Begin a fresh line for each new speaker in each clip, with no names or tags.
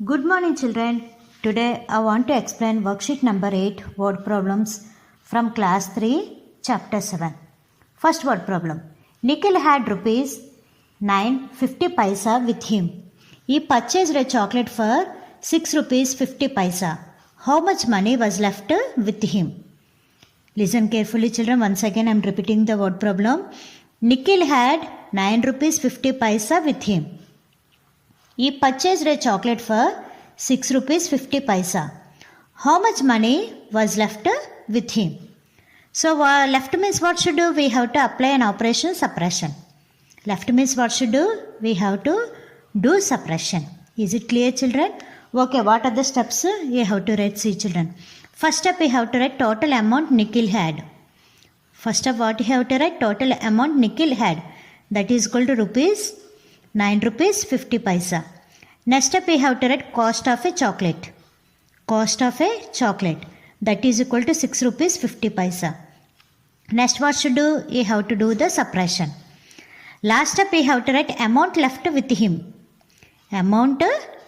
Good morning children. Today I want to explain worksheet number 8 word problems from class 3 chapter 7. First word problem. Nikhil had rupees 9.50 paisa with him. He purchased a chocolate for 6 rupees 50 paisa. How much money was left with him? Listen carefully children. Once again I am repeating the word problem. Nikhil had 9 rupees 50 paisa with him. He purchased a chocolate for 6 rupees 50 paisa. How much money was left with him? So left means what should do? We have to apply an operation suppression. Left means what should do? We have to do suppression. Is it clear children? Okay, what are the steps you have to write? See children. First step we have to write total amount Nikhil had. First step what you have to write? Total amount Nikhil had. That is equal to rupees 9 rupees 50 paisa. Next step we have to write cost of a chocolate. Cost of a chocolate. That is equal to 6 rupees 50 paisa. Next what should do? You have to do the suppression. Last step we have to write amount left with him. Amount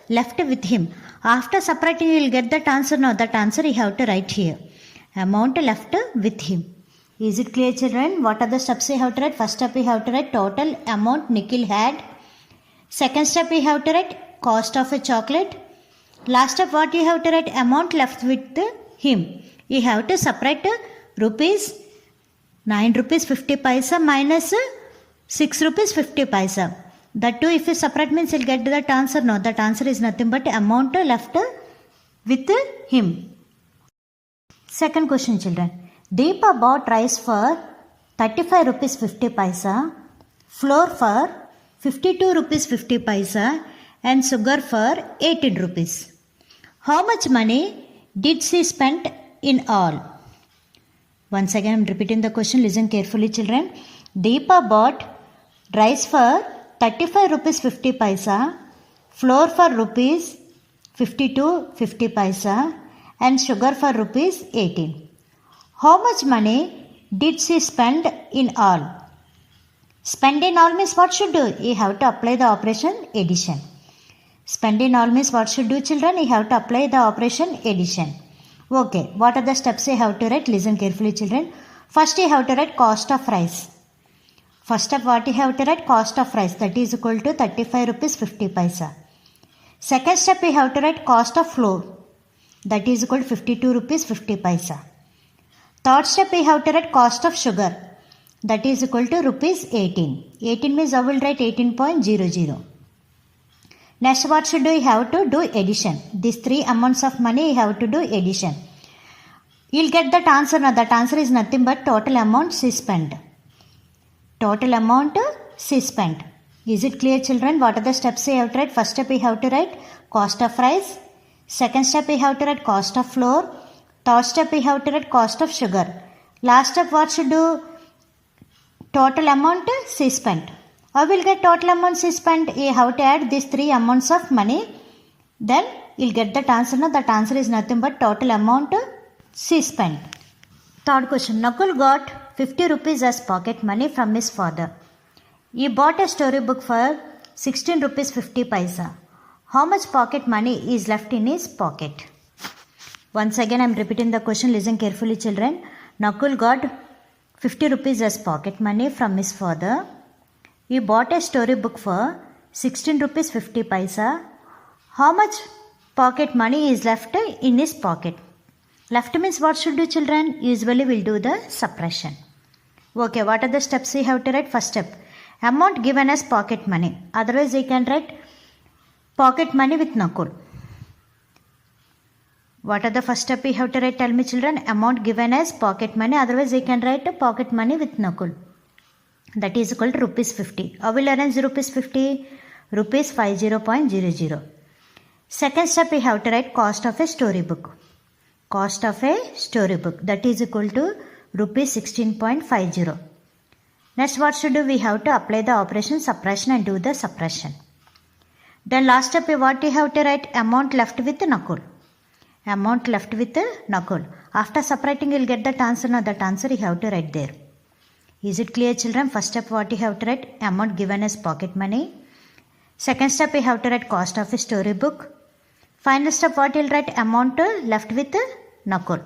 left with him. After separating you will get that answer. Now that answer you have to write here. Amount left with him. Is it clear children? What are the steps you have to write? First step we have to write total amount Nikhil had. Second step we have to write cost of a chocolate. Last step what you have to write? Amount left with him. You have to separate rupees 9 rupees 50 paisa minus 6 rupees 50 paisa. That too if you separate means you'll get that answer. No, that answer is nothing but amount left with him. Second question children. Deepa bought rice for 35 rupees 50 paisa, flour for 52 rupees 50 paisa and sugar for 18 rupees. How much money did she spend in all? Once again I am repeating the question. Listen carefully children. Deepa bought rice for 35 rupees 50 paisa, flour for rupees 52.50 paisa and sugar for rupees 18. How much money did she spend in all? Spend in all means what should do? You have to apply the operation addition. Spend in all means what should do children? You have to apply the operation addition. Okay, what are the steps you have to write? Listen carefully children. First you have to write cost of rice. First step what you have to write? Cost of rice. That is equal to 35 rupees 50 paisa. Second step you have to write cost of flour. That is equal to 52 rupees 50 paisa. Third step we have to write cost of sugar. That is equal to rupees 18. 18 means I will write 18.00. Next what should do? You have to do addition. These three amounts of money you have to do addition. You will get that answer. Now that answer is nothing but total amount she spent. Total amount she spent. Is it clear children? What are the steps you have to write? First step you have to write cost of rice. Second step you have to write cost of flour. Third step we have to write cost of sugar. Last step what should do? Total amount she spent. I will get total amount she spent. You have to add these three amounts of money. Then you will get that answer. Now that answer is nothing but total amount she spent. Third question. Nakul got 50 rupees as pocket money from his father. He bought a storybook for 16 rupees 50 paisa. How much pocket money is left in his pocket? Once again I am repeating the question. Listen carefully children. Nakul got 50 rupees as pocket money from his father. He bought a storybook for 16 rupees 50 paisa. How much pocket money is left in his pocket? Left means what should do children? Usually we will do the suppression. Okay, what are the steps you have to write? First step. Amount given as pocket money. Otherwise you can write pocket money with Nakul. What are the first step you have to write? Tell me children. Amount given as pocket money. Otherwise you can write pocket money with Nakul. That is equal to rupees 50. I will arrange rupees 50. Rupees 50.00. Second step we have to write cost of a storybook. Cost of a storybook. That is equal to rupees 16.50. Next what should do? We have to apply the operation suppression and do the suppression. Then last step what you have to write? Amount left with Nakul. Amount left with Nakul. After separating you will get that answer. Now that answer you have to write there. Is it clear children? First step what you have to write? Amount given as pocket money. Second step we have to write cost of a storybook. Final step what you'll write? Amount left with Nakul.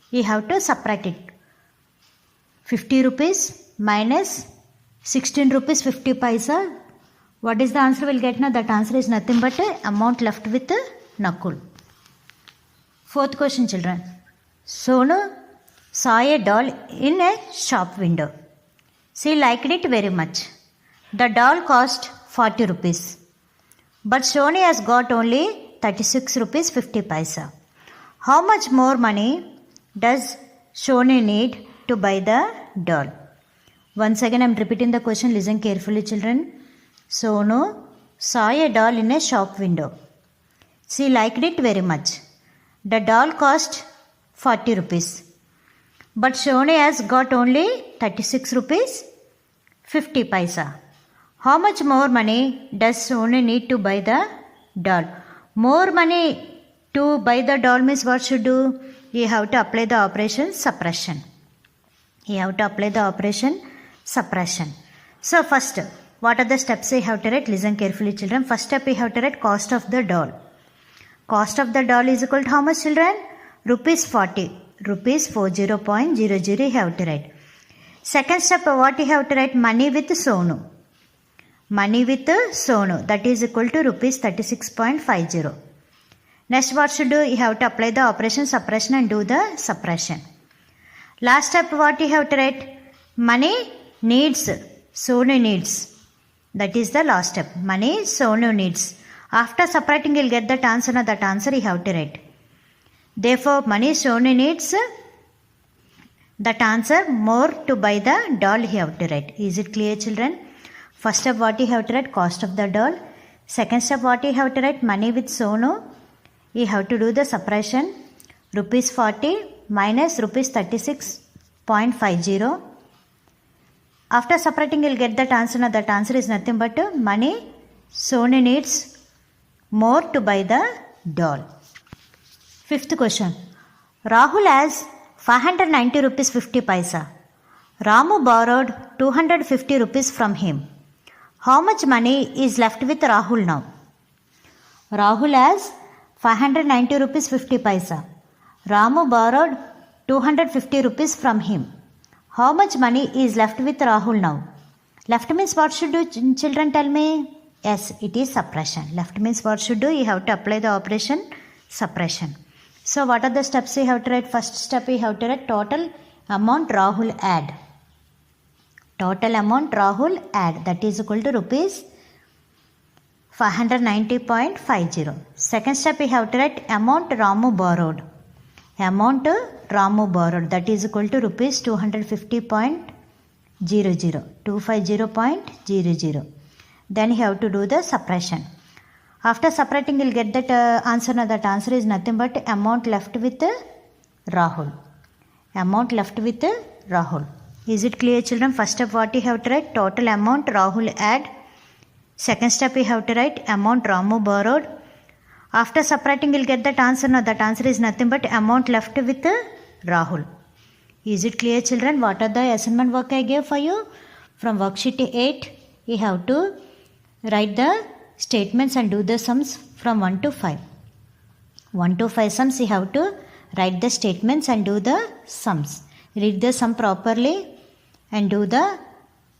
You have to subtract it. 50 rupees minus 16 rupees 50 paisa. What is the answer we'll get now? That answer is nothing but amount left with Nakul. Fourth question, children. Sonu saw a doll in a shop window. She liked it very much. The doll cost 40 rupees. But Sony has got only 36 rupees 50 paisa. How much more money does Sony need to buy the doll? Once again I am repeating the question. Listen carefully, children. Sonu saw a doll in a shop window. She liked it very much. The doll cost 40 rupees. But Sony has got only 36 rupees 50 paisa. How much more money does Sony need to buy the doll? More money to buy the doll means what should do? You have to apply the operation suppression. You have to apply the operation suppression. So first, what are the steps you have to write? Listen carefully, children. First step you have to write cost of the doll. Cost of the doll is equal to how much, children? Rupees 40. Rupees 40.00 you have to write. Second step, what you have to write? Money with Sonu. Money with Sonu. That is equal to rupees 36.50. Next what should do? You have to apply the operation suppression and do the suppression. Last step what you have to write? Money needs. Sonu needs. That is the last step. Money Sonu needs. After separating you will get that answer. Now that answer you have to write. Therefore money Sonu needs. That answer more to buy the doll you have to write. Is it clear, children? First step what you have to write? Cost of the doll. Second step what you have to write? Money with Sonu. You have to do the suppression. Rupees 40 minus rupees 36.50. After separating you will get that answer. Now that answer is nothing but money Sony needs more to buy the doll. Fifth question. Rahul has 590 rupees 50 paisa. Ramu borrowed 250 rupees from him. How much money is left with Rahul now? Rahul has 590 rupees 50 paisa. Ramu borrowed 250 rupees from him. How much money is left with Rahul now? Left means what should do, children, tell me? Yes, it is suppression. Left means what should do? You have to apply the operation suppression. So what are the steps you have to write? First step you have to write total amount Rahul add. Total amount Rahul add. That is equal to rupees 590.50. Second step you have to write amount Ramu borrowed. Amount Ramu borrowed. That is equal to rupees 250.00. 250.00. Then you have to do the suppression. After separating you will get that answer. Now that answer is nothing but amount left with Rahul. Amount left with Rahul. Is it clear, children? First step what you have to write? Total amount Rahul add. Second step you have to write amount Ramu borrowed. After separating you will get that answer. Now that answer is nothing but amount left with Rahul. Is it clear, children? What are the assignment work I gave for you? From worksheet 8 you have to write the statements and do the sums from 1 to 5. 1 to 5 sums you have to write the statements and do the sums. Read the sum properly and do the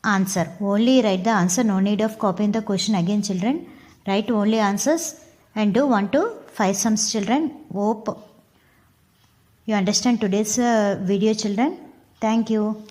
answer. Only write the answer. No need of copying the question again, children. Write only answers and do 1 to 5 sums, children. Hope you understand today's video, children. Thank you.